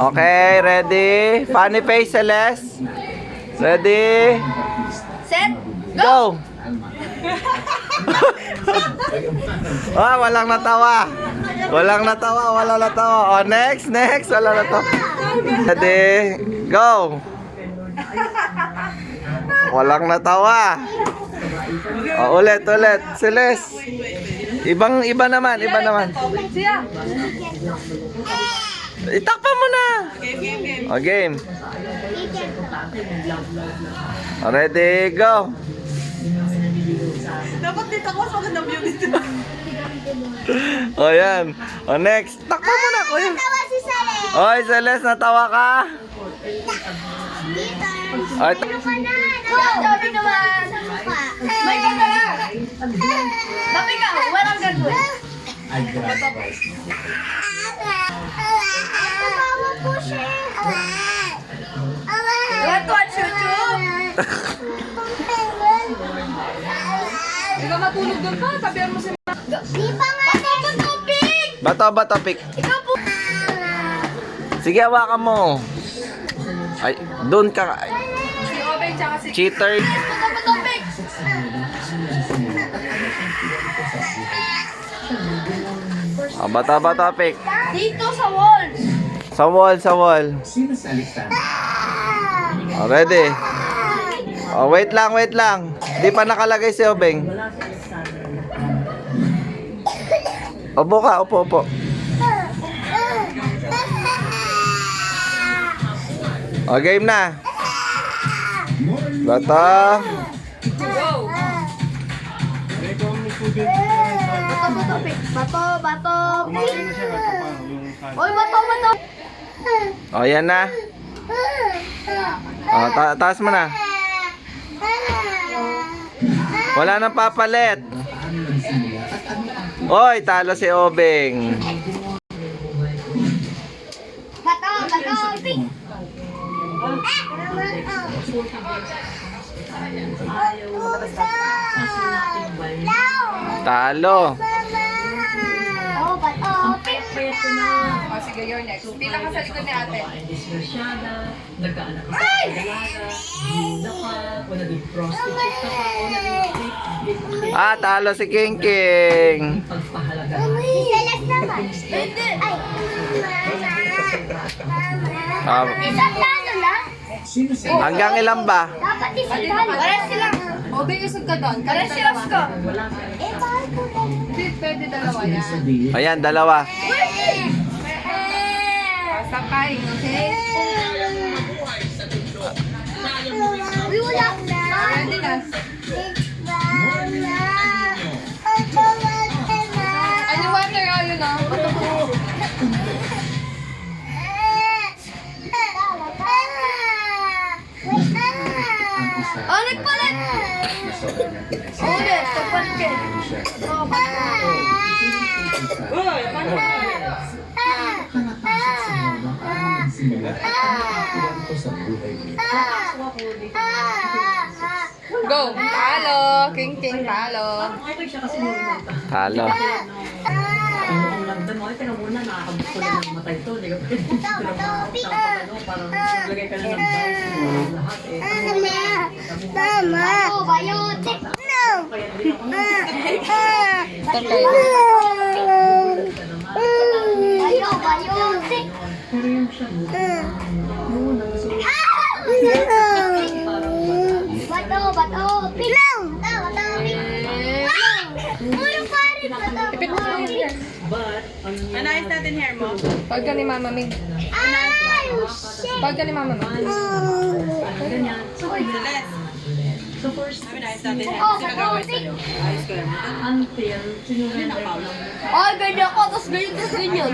Okay, ready? Funny face, Celeste. Ready? Set. Go! Ah, walang natawa. Walang natawa, walang natawa. Oh, next. Walang natawa. Ready? Go! Walang natawa. Oh, ulit. Celeste. Iba naman. Siya. Itakpan mo na. Game. Oh, game. Oh, ready? Go! Dapat dito ako sa magandang view dito. Oh, yan. Oh, next. Takpan mo na, kuya. Tawa si Celeste. Oy, Celeste, natawa ka? Dito. Ay, Ano ka na? Sabi naman. May ganda na. Tapi ka, walang gagawin. Tawa po siya. Let's watch YouTube. Hindi ka matulog doon pa. Sabihan mo si Di pa nga. Bato, bato, pick. Ikaw po. Sige, hawakan mo. Ay, doon ka. Ay, Si Obeng tsaka si cheater. Bato, pick. Oh, bato, pick. Dito sa walls. Sa wall. Oh, ready? Oh, wait lang. Di pa nakalagay si Obeng. Upo ka, upo. O, game na. Bato. Go. Bato, pick. Bato, pick. Oy, bato. O, yan na. O, taas mo na. Wala nang papalit. Oy, talo si Obeng. Bato, pick. Talo. Bato, pick. O, sige, you're next. Pila ka sa likod ni ate. Ah, talo si King King. Si Celeste naman. Hindi. Ay. Ah, Isang talo na? hanggang ilan ba? Dapat isang talo. Pares sila. Obeng, usog ka doon. Pares sila ka. Mahal ko lang. Hindi, pwede dalawa yan. Ayan, dalawa. Sakay, okay? Uy, wala. Ready na. Ano water ayun na? Ulit palit! Ulit, kapalit. Oh, Go! Talo! King talo! Talo. Ang lagdan mo, teka muna, nakakabot ko na ng matay to. Hindi ka pwede parang lagay ka na ng dice lahat eh. Mama. Biotic. No. Biotic. Pero yung siya, Bato. Pilang. Bato. Murang pare. Ipit mo na yun. but, ang Anayos natin hair mo. Pagka ni Mama Mig. Ay, shit. Pagka ni Mama Mig. ganyan. So first, Oh, biotic. until sinurrender ko lang Ay, ganyan ako. Tapos ganyan.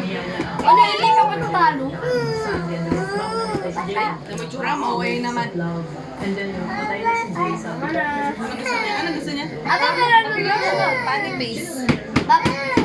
Ano, hindi ka matatalo. Namitsura mo, okay naman. love. And then, patay na si Jay sa Ano gusto niya? Ano na lang? Funny face. Bakit?